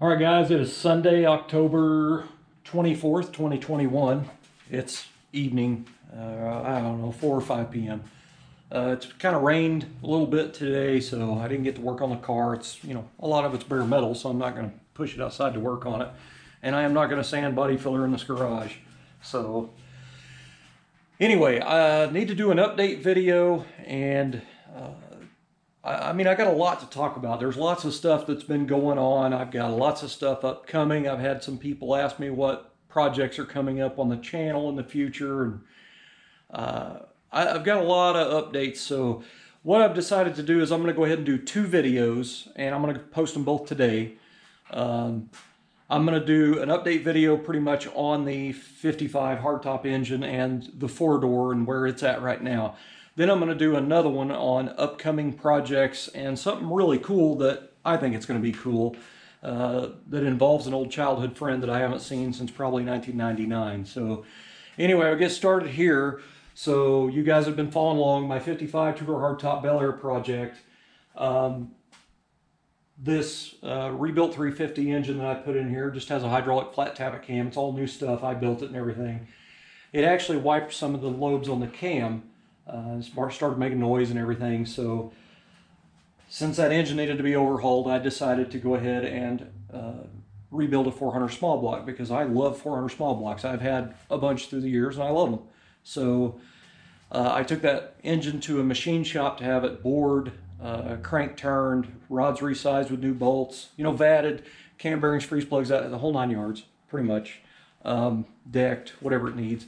All right, guys, it is Sunday, October 24th, 2021. It's evening, I don't know, 4 or 5 p.m. It's kind of rained a little bit today, so I didn't get to work on the car. It's, a lot of it's bare metal, so I'm not going to push it outside to work on it. And I am not going to sand body filler in this garage. So anyway, I need to do an update video, and I got a lot to talk about. There's lots of stuff that's been going on. I've got lots of stuff upcoming. I've had some people ask me what projects are coming up on the channel in the future, and I've got a lot of updates. So what I've decided to do is I'm going to go ahead and do 2 videos, and I'm going to post them both today. I'm going to do an update video pretty much on the 55 hardtop engine and the 4-door and where it's at right now. Then I'm going to do another one on upcoming projects and something really cool that I think it's going to be cool that involves an old childhood friend that I haven't seen since probably 1999. So anyway, I'll get started here. So you guys have been following along my 55 two-door hardtop Bel Air project. This rebuilt 350 engine that I put in here just has a hydraulic flat tappet cam. It's all new stuff. I built it and everything. It actually wiped some of the lobes on the cam. Started making noise and everything. So since that engine needed to be overhauled, I decided to go ahead and rebuild a 400 small block because I love 400 small blocks. I've had a bunch through the years and I love them. So I took that engine to a machine shop to have it bored, crank turned, rods resized with new bolts, vatted, cam bearings, freeze plugs, the whole 9 yards, pretty much, decked, whatever it needs.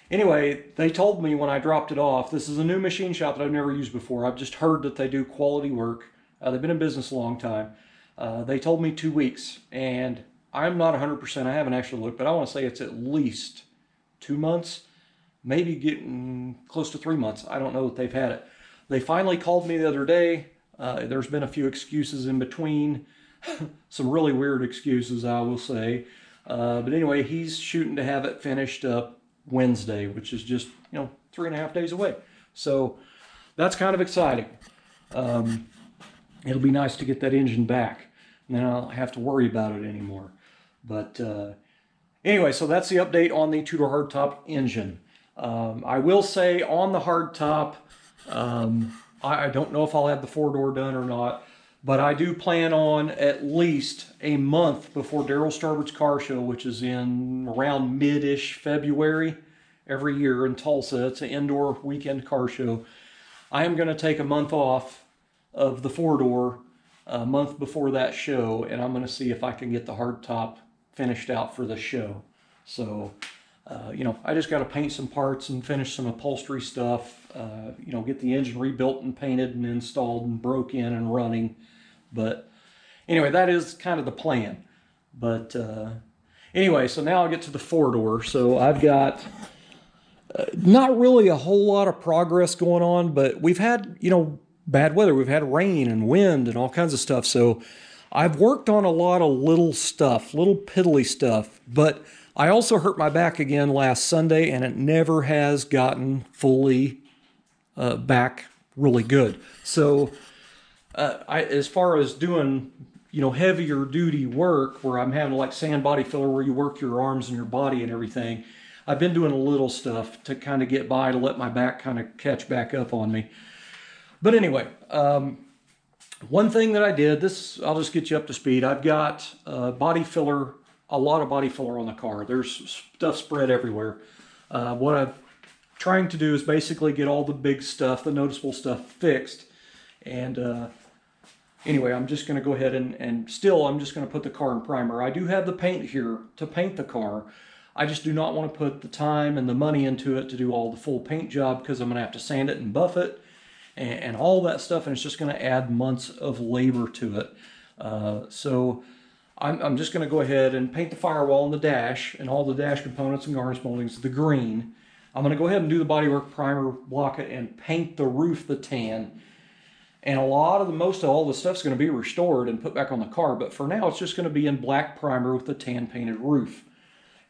Anyway, they told me when I dropped it off, this is a new machine shop that I've never used before. I've just heard that they do quality work. They've been in business a long time. They told me 2 weeks, and I'm not 100%. I haven't actually looked, but I want to say it's at least 2 months, maybe getting close to 3 months. I don't know that they've had it. They finally called me the other day. There's been a few excuses in between, some really weird excuses, I will say. But anyway, he's shooting to have it finished up Wednesday, which is just 3.5 days away. So that's kind of exciting. It'll be nice to get that engine back, and then I'll have to worry about it anymore. But anyway, so that's the update on the two-door hardtop engine. I will say on the hardtop, I don't know if I'll have the 4-door done or not, but I do plan on at least a month before Daryl Starbird's car show, which is in around mid-ish February every year in Tulsa. It's an indoor weekend car show. I am going to take a month off of the 4-door a month before that show, and I'm going to see if I can get the hardtop finished out for the show. So, I just got to paint some parts and finish some upholstery stuff, get the engine rebuilt and painted and installed and broke in and running. But anyway, that is kind of the plan. But anyway, so now I'll get to the 4-door. So I've got not really a whole lot of progress going on, but we've had, bad weather. We've had rain and wind and all kinds of stuff. So I've worked on a lot of little stuff, little piddly stuff. But I also hurt my back again last Sunday, and it never has gotten fully back really good. So as far as doing, heavier duty work where I'm having like sand body filler where you work your arms and your body and everything, I've been doing a little stuff to kind of get by to let my back kind of catch back up on me. But anyway, one thing that I did, I'll just get you up to speed. I've got body filler, a lot of body filler on the car. There's stuff spread everywhere. What I'm trying to do is basically get all the big stuff, the noticeable stuff fixed. And anyway, I'm just going to go ahead and still I'm just going to put the car in primer. I do have the paint here to paint the car. I just do not want to put the time and the money into it to do all the full paint job because I'm going to have to sand it and buff it and all that stuff, and it's just going to add months of labor to it. So I'm just going to go ahead and paint the firewall and the dash and all the dash components and garnish moldings the green. I'm going to go ahead and do the bodywork primer, block it, and paint the roof the tan. And most of all the stuff's going to be restored and put back on the car, but for now it's just going to be in black primer with the tan painted roof.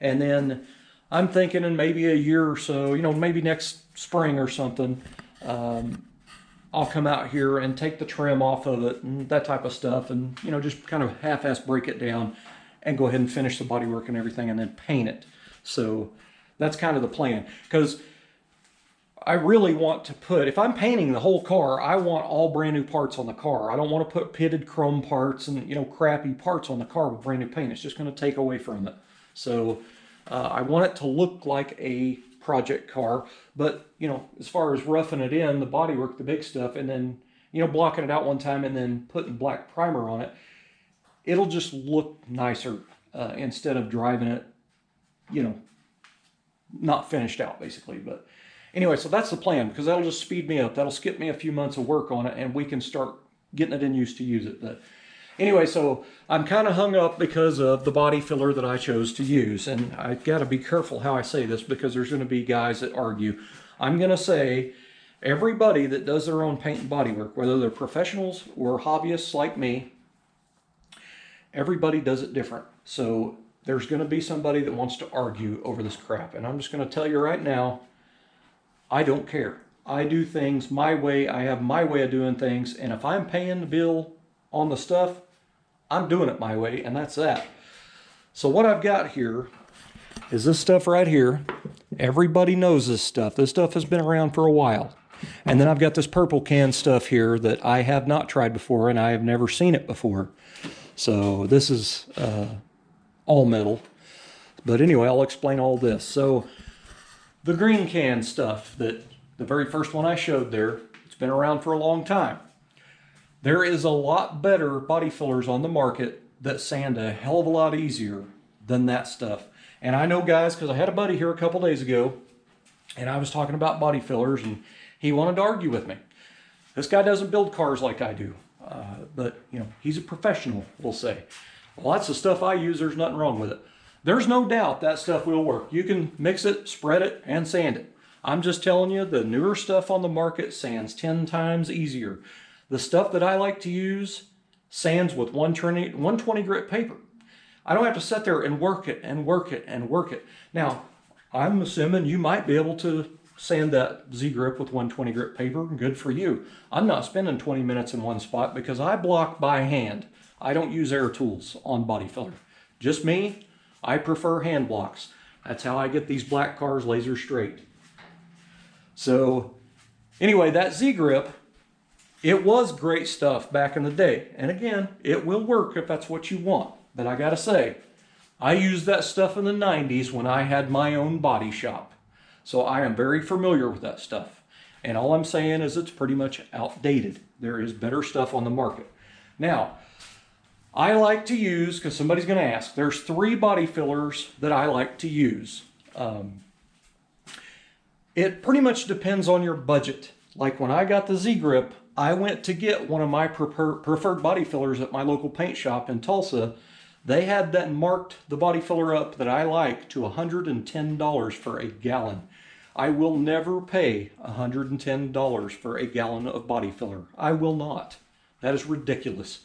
And then I'm thinking in maybe a year or so, maybe next spring or something, I'll come out here and take the trim off of it and that type of stuff, and you know, just kind of half-ass break it down and go ahead and finish the bodywork and everything and then paint it. So that's kind of the plan, because I really want to put, if I'm painting the whole car, I want all brand new parts on the car. I don't want to put pitted chrome parts and, you know, crappy parts on the car with brand new paint. It's just going to take away from it. So I want it to look like a project car, but, you know, as far as roughing it in, the bodywork, the big stuff, and then, you know, blocking it out one time and then putting black primer on it, it'll just look nicer instead of driving it, you know, not finished out basically. But anyway, so that's the plan, because that'll just speed me up. That'll skip me a few months of work on it, and we can start getting it in use to use it. But anyway, so I'm kind of hung up because of the body filler that I chose to use. And I've got to be careful how I say this, because there's going to be guys that argue. I'm going to say everybody that does their own paint and body work, whether they're professionals or hobbyists like me, everybody does it different. So there's going to be somebody that wants to argue over this crap. And I'm just going to tell you right now, I don't care. I do things my way. I have my way of doing things. And if I'm paying the bill on the stuff, I'm doing it my way, and that's that. So what I've got here is this stuff right here. Everybody knows this stuff. This stuff has been around for a while. And then I've got this purple can stuff here that I have not tried before, and I have never seen it before. So this is all metal. But anyway, I'll explain all this. So the green can stuff, that the very first one I showed there, it's been around for a long time. There is a lot better body fillers on the market that sand a hell of a lot easier than that stuff. And I know, guys, because I had a buddy here a couple days ago, and I was talking about body fillers, and he wanted to argue with me. This guy doesn't build cars like I do, but you know, he's a professional, we'll say. Well, that's the stuff I use. There's nothing wrong with it. There's no doubt that stuff will work. You can mix it, spread it, and sand it. I'm just telling you, the newer stuff on the market sands 10 times easier. The stuff that I like to use sands with 120 grit paper. I don't have to sit there and work it and work it and work it. Now, I'm assuming you might be able to sand that Z-grip with 120 grit paper. Good for you. I'm not spending 20 minutes in one spot because I block by hand. I don't use air tools on body filler. Just me. I prefer hand blocks. That's how I get these black cars laser straight. So anyway, that Z-grip, it was great stuff back in the day. And again, it will work if that's what you want. But I gotta say, I used that stuff in the 90s when I had my own body shop. So I am very familiar with that stuff. And all I'm saying is it's pretty much outdated. There is better stuff on the market. Now, I like to use, because somebody's going to ask, there's 3 body fillers that I like to use. It pretty much depends on your budget. Like when I got the Z-grip, I went to get one of my preferred body fillers at my local paint shop in Tulsa. They had that marked the body filler up that I like to $110 for a gallon. I will never pay $110 for a gallon of body filler. I will not. That is ridiculous.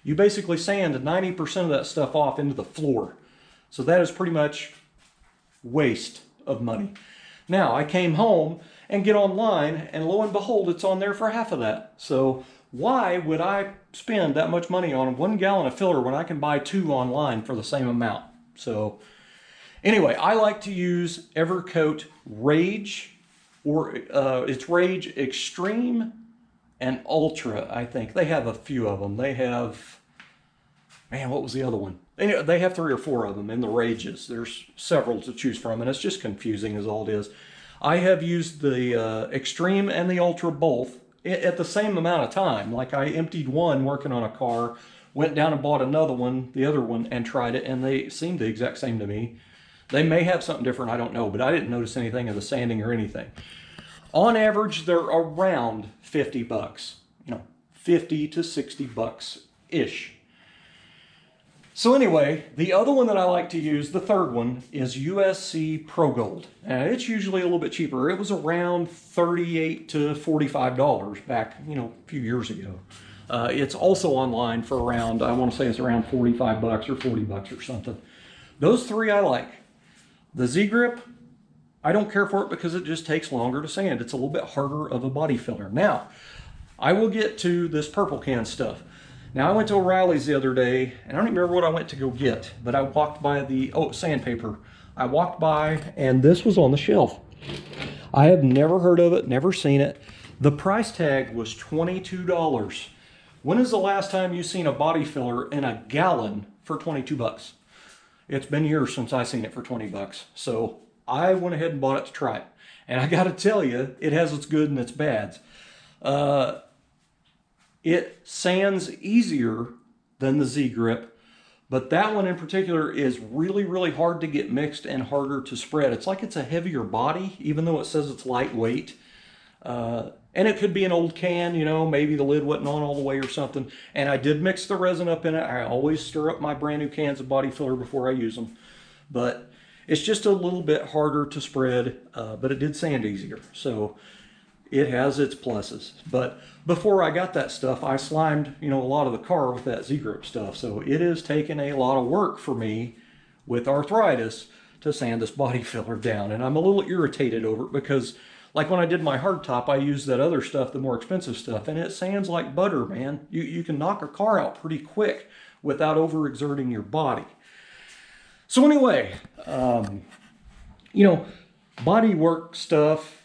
You basically sand 90% of that stuff off into the floor. So that is pretty much waste of money. Now, I came home and get online, and lo and behold, it's on there for half of that. So why would I spend that much money on 1 gallon of filler when I can buy 2 online for the same amount? So anyway, I like to use Evercoat Rage, or it's Rage Extreme and Ultra, I think. They have a few of them. They have, man, what was the other one? They have 3 or 4 of them in the Rages. There's several to choose from, and it's just confusing is all it is. I have used the Extreme and the Ultra both at the same amount of time. Like I emptied one working on a car, went down and bought another one, the other one, and tried it, and they seemed the exact same to me. They may have something different, I don't know, but I didn't notice anything of the sanding or anything. On average, they're around 50 bucks, 50 to 60 bucks-ish. So anyway, the other one that I like to use, the third one, is USC Pro Gold. And it's usually a little bit cheaper. It was around $38 to $45 back, a few years ago. It's also online for around, I want to say it's around 45 bucks or 40 bucks or something. Those 3 I like. The Z-grip, I don't care for it because it just takes longer to sand. It's a little bit harder of a body filler. Now, I will get to this purple can stuff. Now, I went to O'Reilly's the other day, and I don't even remember what I went to go get, but I walked by the, oh, sandpaper. I walked by, and this was on the shelf. I have never heard of it, never seen it. The price tag was $22. When is the last time you've seen a body filler in a gallon for 22 bucks? It's been years since I seen it for 20 bucks. So I went ahead and bought it to try it. And I got to tell you, it has its good and its bads. It sands easier than the Z-Grip, but that one in particular is really, really hard to get mixed and harder to spread. It's like it's a heavier body, even though it says it's lightweight. And it could be an old can, you know, maybe the lid wasn't on all the way or something. And I did mix the resin up in it. I always stir up my brand new cans of body filler before I use them. But it's just a little bit harder to spread, but it did sand easier. So it has its pluses. But before I got that stuff, I slimed, you know, a lot of the car with that Z-Grip stuff. So it is taking a lot of work for me with arthritis to sand this body filler down. And I'm a little irritated over it because, like when I did my hardtop, I used that other stuff, the more expensive stuff, and it sands like butter, man. You can knock a car out pretty quick without overexerting your body. So anyway, you know, body work stuff,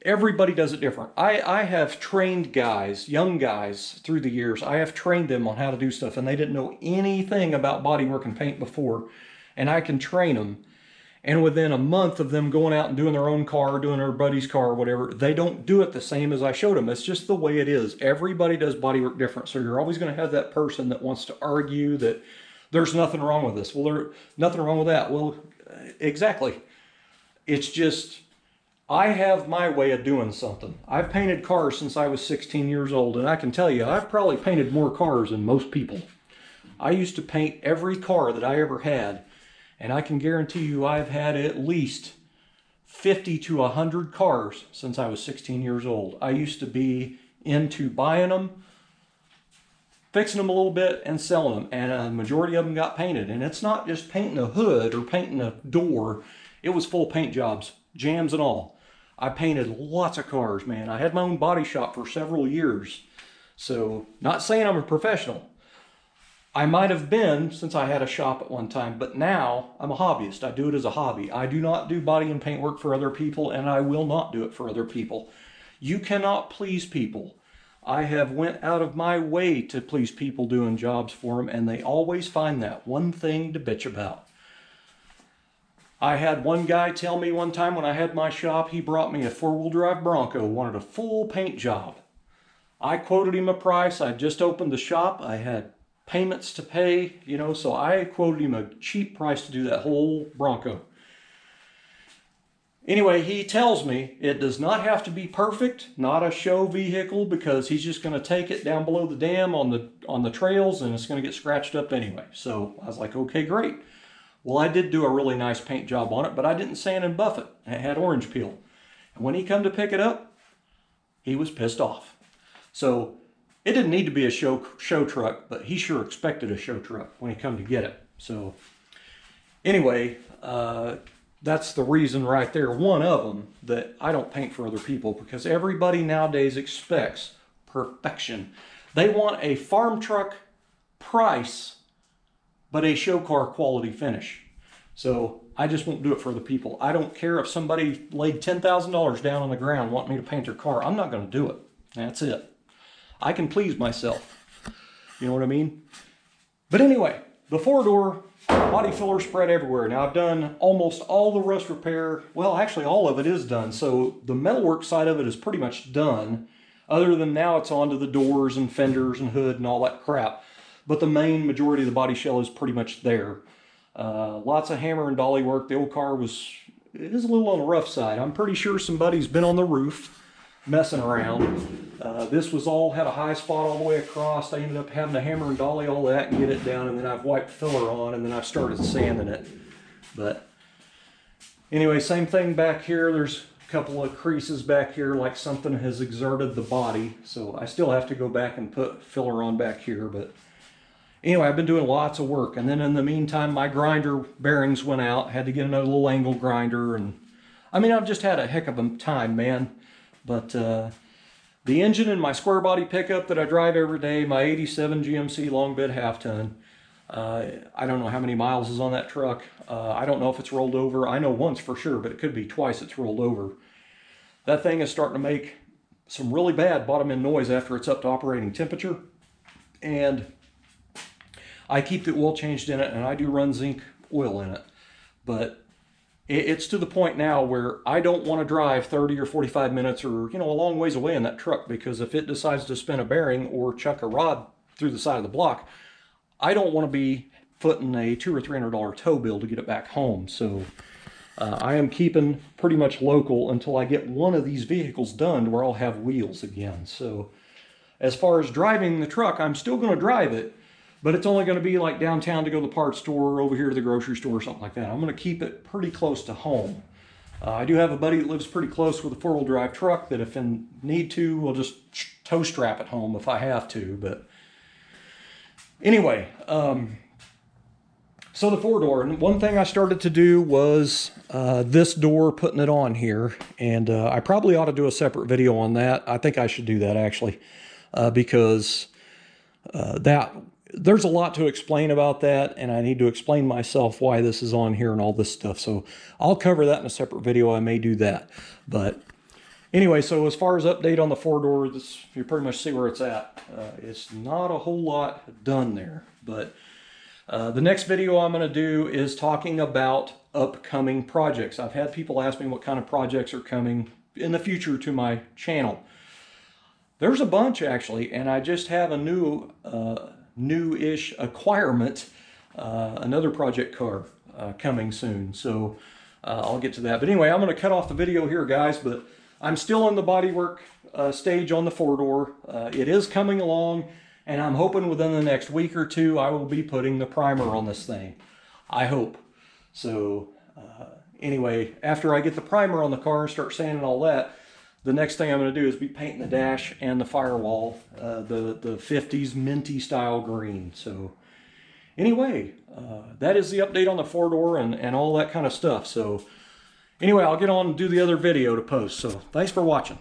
everybody does it different. I have trained guys, young guys, through the years. I have trained them on how to do stuff, and they didn't know anything about body work and paint before, and I can train them. And within a month of them going out and doing their own car, doing their buddy's car or whatever, they don't do it the same as I showed them. It's just the way it is. Everybody does bodywork different. So you're always going to have that person that wants to argue that there's nothing wrong with this. Well, there's nothing wrong with that. Well, exactly. It's just, I have my way of doing something. I've painted cars since I was 16 years old, and I can tell you, I've probably painted more cars than most people. I used to paint every car that I ever had. And I can guarantee you I've had at least 50 to 100 cars since I was 16 years old. I used to be into buying them, fixing them a little bit, and selling them. And a majority of them got painted. And it's not just painting a hood or painting a door. It was full paint jobs, jams and all. I painted lots of cars, man. I had my own body shop for several years. So, not saying I'm a professional. I might have been since I had a shop at one time, but now I'm a hobbyist. I do it as a hobby. I do not do body and paint work for other people, and I will not do it for other people. You cannot please people. I have went out of my way to please people doing jobs for them, and they always find that one thing to bitch about. I had one guy tell me one time when I had my shop, he brought me a four-wheel drive Bronco, wanted a full paint job. I quoted him a price. I just opened the shop. I had payments to pay, you know, so I quoted him a cheap price to do that whole Bronco. Anyway, he tells me it does not have to be perfect, not a show vehicle, because he's just going to take it down below the dam on the trails and it's going to get scratched up anyway. So I was like, okay, great. Well, I did do a really nice paint job on it, but I didn't sand and buff it. It had orange peel. And when he come to pick it up, he was pissed off. So it didn't need to be a show truck, but he sure expected a show truck when he come to get it. So anyway, that's the reason right there, one of them, that I don't paint for other people, because everybody nowadays expects perfection. They want a farm truck price, but a show car quality finish. So I just won't do it for other people. I don't care if somebody laid $10,000 down on the ground wanting me to paint their car. I'm not going to do it. That's it. I can please myself. You know what I mean? But anyway, the four-door body filler spread everywhere. Now I've done almost all the rust repair. Well, actually all of it is done. So the metalwork side of it is pretty much done. Other than now it's onto the doors and fenders and hood and all that crap. But the main majority of the body shell is pretty much there. Lots of hammer and dolly work. The old car it is a little on the rough side. I'm pretty sure somebody's been on the roof messing around. This was all, had a high spot all the way across. I ended up having to hammer and dolly all that and get it down, and then I've wiped filler on, and then I've started sanding it. But anyway, same thing back here. There's a couple of creases back here, like something has exerted the body. So I still have to go back and put filler on back here. But anyway, I've been doing lots of work. And then in the meantime, my grinder bearings went out. Had to get another little angle grinder. And I mean, I've just had a heck of a time, man. But The engine in my square body pickup that I drive every day, my 87 GMC long bed half ton, I don't know how many miles is on that truck. I don't know if it's rolled over. I know once for sure, but it could be twice it's rolled over. That thing is starting to make some really bad bottom end noise after it's up to operating temperature. And I keep the oil changed in it, and I do run zinc oil in it. But it's to the point now where I don't want to drive 30 or 45 minutes or, a long ways away in that truck, because if it decides to spin a bearing or chuck a rod through the side of the block, I don't want to be footing a $200 or $300 tow bill to get it back home. So I am keeping pretty much local until I get one of these vehicles done to where I'll have wheels again. So as far as driving the truck, I'm still going to drive it, but it's only going to be like downtown to go to the parts store, over here to the grocery store, or something like that. I'm going to keep it pretty close to home. I do have a buddy that lives pretty close with a four-wheel drive truck that if in need to, we'll just tow strap it home if I have to. But anyway, so the four-door, and one thing I started to do was this door, putting it on here, and I probably ought to do a separate video on that. I think I should do that actually, because there's a lot to explain about that, and I need to explain myself why this is on here and all this stuff. So I'll cover that in a separate video. I may do that. But anyway, so as far as update on the four-door, you pretty much see where it's at. It's not a whole lot done there, but the next video I'm going to do is talking about upcoming projects. I've had people ask me what kind of projects are coming in the future to my channel. There's a bunch actually, and I just have a new-ish acquirement, another project car coming soon. So I'll get to that. But anyway, I'm going to cut off the video here, guys, but I'm still in the bodywork stage on the four-door. It is coming along, and I'm hoping within the next week or two I will be putting the primer on this thing. I hope. So anyway, after I get the primer on the car and start sanding all that, the next thing I'm going to do is be painting the dash and the firewall, the 50s minty style green. So anyway, that is the update on the four-door and all that kind of stuff. So anyway, I'll get on and do the other video to post. So thanks for watching.